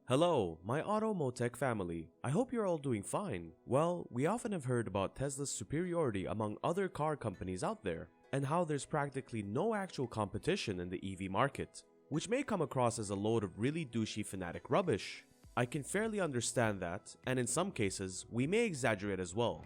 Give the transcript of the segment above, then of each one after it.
Hello, my Automotech family. I hope you're all doing fine. Well, we often have heard about Tesla's superiority among other car companies out there, and how there's practically no actual competition in the EV market, which may come across as a load of really douchey fanatic rubbish. I can fairly understand that, and in some cases, we may exaggerate as well.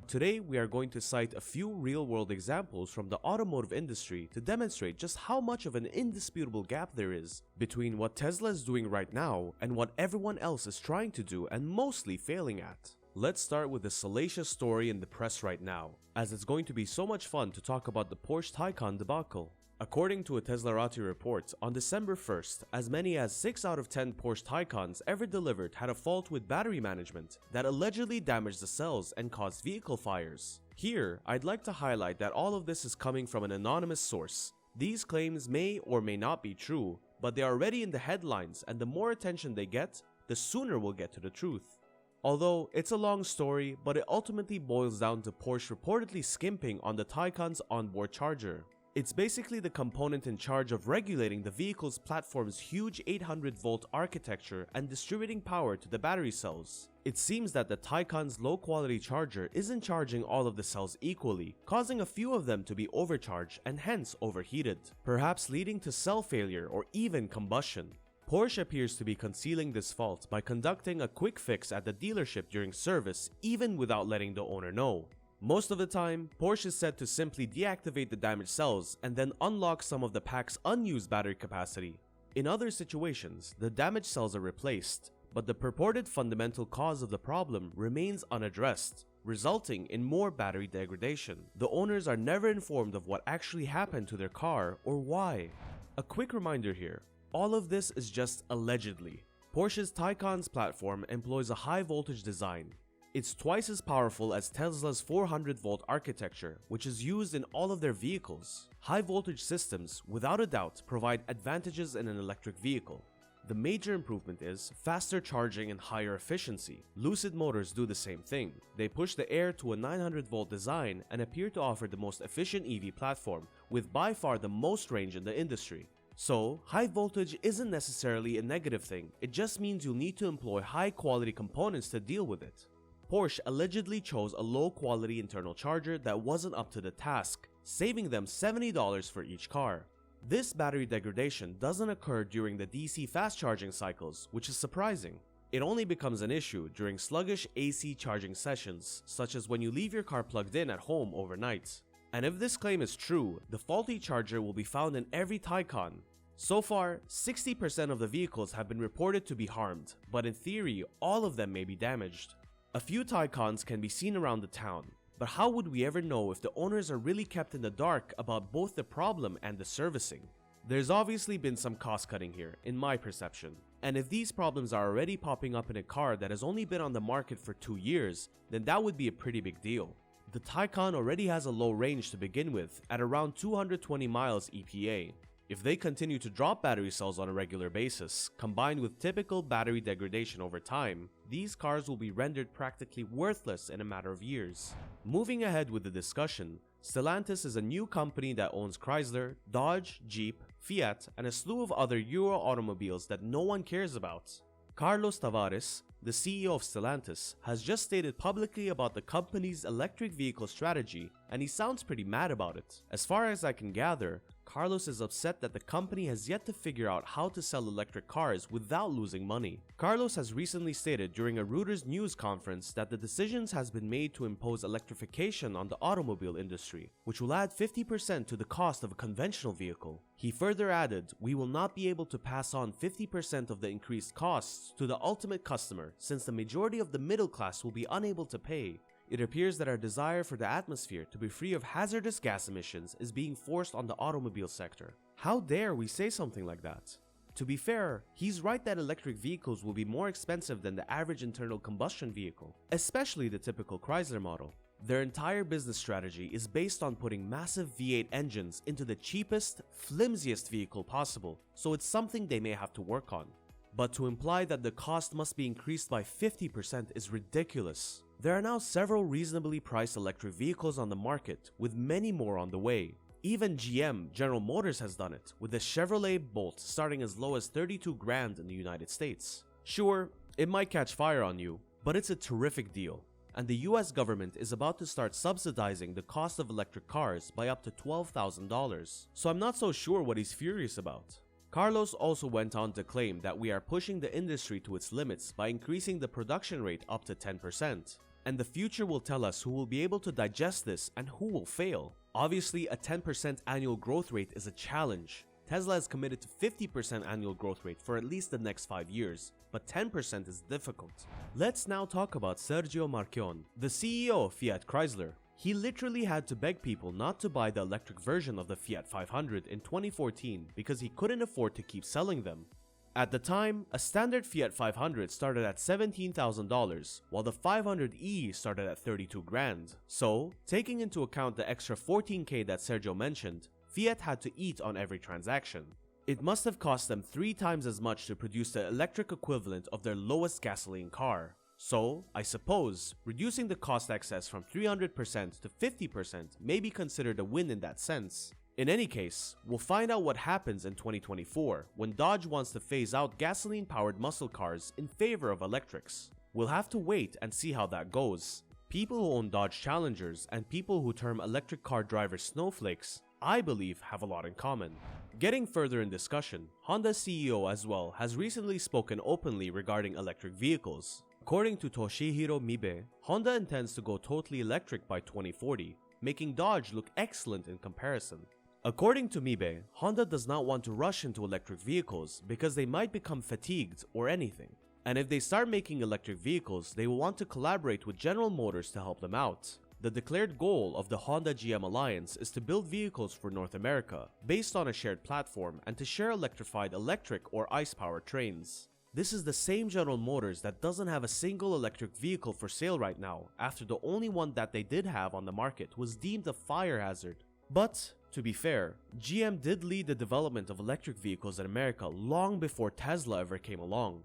Today, we are going to cite a few real-world examples from the automotive industry to demonstrate just how much of an indisputable gap there is between what Tesla is doing right now and what everyone else is trying to do and mostly failing at. Let's start with the salacious story in the press right now, as it's going to be so much fun to talk about the Porsche Taycan debacle. According to a Teslarati report, on December 1st, as many as 6 out of 10 Porsche Taycans ever delivered had a fault with battery management that allegedly damaged the cells and caused vehicle fires. Here, I'd like to highlight that all of this is coming from an anonymous source. These claims may or may not be true, but they are already in the headlines, and the more attention they get, the sooner we'll get to the truth. Although, it's a long story, but it ultimately boils down to Porsche reportedly skimping on the Taycan's onboard charger. It's basically the component in charge of regulating the vehicle's platform's huge 800-volt architecture and distributing power to the battery cells. It seems that the Taycan's low-quality charger isn't charging all of the cells equally, causing a few of them to be overcharged and hence overheated, perhaps leading to cell failure or even combustion. Porsche appears to be concealing this fault by conducting a quick fix at the dealership during service, even without letting the owner know. Most of the time, Porsche is said to simply deactivate the damaged cells and then unlock some of the pack's unused battery capacity. In other situations, the damaged cells are replaced, but the purported fundamental cause of the problem remains unaddressed, resulting in more battery degradation. The owners are never informed of what actually happened to their car or why. A quick reminder here, all of this is just allegedly. Porsche's Taycan's platform employs a high voltage design. It's twice as powerful as Tesla's 400-volt architecture, which is used in all of their vehicles. High voltage systems, without a doubt, provide advantages in an electric vehicle. The major improvement is faster charging and higher efficiency. Lucid Motors do the same thing. They push the Air to a 900-volt design and appear to offer the most efficient EV platform, with by far the most range in the industry. So, high voltage isn't necessarily a negative thing, it just means you'll need to employ high-quality components to deal with it. Porsche allegedly chose a low-quality internal charger that wasn't up to the task, saving them $70 for each car. This battery degradation doesn't occur during the DC fast charging cycles, which is surprising. It only becomes an issue during sluggish AC charging sessions, such as when you leave your car plugged in at home overnight. And if this claim is true, the faulty charger will be found in every Taycan. So far, 60% of the vehicles have been reported to be harmed, but in theory, all of them may be damaged. A few Taycans can be seen around the town, but how would we ever know if the owners are really kept in the dark about both the problem and the servicing? There's obviously been some cost cutting here, in my perception, and if these problems are already popping up in a car that has only been on the market for 2 years, then that would be a pretty big deal. The Taycan already has a low range to begin with, at around 220 miles EPA. If they continue to drop battery cells on a regular basis, combined with typical battery degradation over time, these cars will be rendered practically worthless in a matter of years. Moving ahead with the discussion, Stellantis is a new company that owns Chrysler, Dodge, Jeep, Fiat, and a slew of other Euro automobiles that no one cares about. Carlos Tavares, the CEO of Stellantis, has just stated publicly about the company's electric vehicle strategy, and he sounds pretty mad about it. As far as I can gather, Carlos is upset that the company has yet to figure out how to sell electric cars without losing money. Carlos has recently stated during a Reuters news conference that the decisions has been made to impose electrification on the automobile industry, which will add 50% to the cost of a conventional vehicle. He further added, "We will not be able to pass on 50% of the increased costs to the ultimate customer, since the majority of the middle class will be unable to pay. It appears that our desire for the atmosphere to be free of hazardous gas emissions is being forced on the automobile sector." How dare we say something like that? To be fair, he's right that electric vehicles will be more expensive than the average internal combustion vehicle, especially the typical Chrysler model. Their entire business strategy is based on putting massive V8 engines into the cheapest, flimsiest vehicle possible, so it's something they may have to work on. But to imply that the cost must be increased by 50% is ridiculous. There are now several reasonably priced electric vehicles on the market, with many more on the way. Even GM, General Motors, has done it, with the Chevrolet Bolt starting as low as 32 grand in the United States. Sure, it might catch fire on you, but it's a terrific deal. And the US government is about to start subsidizing the cost of electric cars by up to $12,000. So I'm not so sure what he's furious about. Carlos also went on to claim that we are pushing the industry to its limits by increasing the production rate up to 10%. And the future will tell us who will be able to digest this and who will fail. Obviously, a 10% annual growth rate is a challenge. Tesla is committed to 50% annual growth rate for at least the next 5 years, but 10% is difficult. Let's now talk about Sergio Marchionne, the CEO of Fiat Chrysler. He literally had to beg people not to buy the electric version of the Fiat 500 in 2014 because he couldn't afford to keep selling them. At the time, a standard Fiat 500 started at $17,000, while the 500e started at $32,000. So, taking into account the extra $14,000 that Sergio mentioned, Fiat had to eat on every transaction. It must have cost them 3 times as much to produce the electric equivalent of their lowest gasoline car. So, I suppose, reducing the cost excess from 300% to 50% may be considered a win in that sense. In any case, we'll find out what happens in 2024 when Dodge wants to phase out gasoline-powered muscle cars in favor of electrics. We'll have to wait and see how that goes. People who own Dodge Challengers and people who term electric car drivers snowflakes, I believe, have a lot in common. Getting further in discussion, Honda's CEO as well has recently spoken openly regarding electric vehicles. According to Toshihiro Mibe, Honda intends to go totally electric by 2040, making Dodge look excellent in comparison. According to Mibe, Honda does not want to rush into electric vehicles because they might become fatigued or anything. And if they start making electric vehicles, they will want to collaborate with General Motors to help them out. The declared goal of the Honda-GM alliance is to build vehicles for North America, based on a shared platform, and to share electrified electric or ICE-powered trains. This is the same General Motors that doesn't have a single electric vehicle for sale right now, after the only one that they did have on the market was deemed a fire hazard. But, to be fair, GM did lead the development of electric vehicles in America long before Tesla ever came along.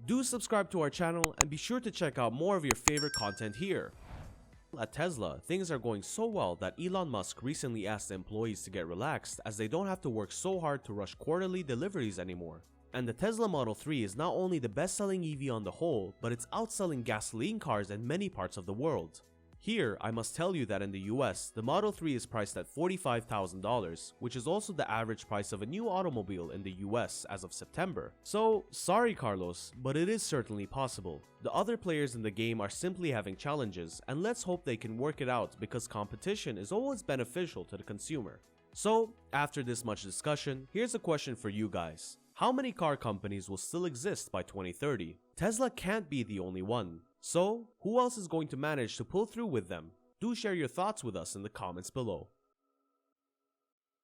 Do subscribe to our channel and be sure to check out more of your favorite content here. At Tesla, things are going so well that Elon Musk recently asked the employees to get relaxed as they don't have to work so hard to rush quarterly deliveries anymore. And the Tesla Model 3 is not only the best-selling EV on the whole, but it's outselling gasoline cars in many parts of the world. Here, I must tell you that in the US, the Model 3 is priced at $45,000, which is also the average price of a new automobile in the US as of September. So, sorry Carlos, but it is certainly possible. The other players in the game are simply having challenges, and let's hope they can work it out because competition is always beneficial to the consumer. So, after this much discussion, here's a question for you guys. How many car companies will still exist by 2030? Tesla can't be the only one. So, who else is going to manage to pull through with them? Do share your thoughts with us in the comments below.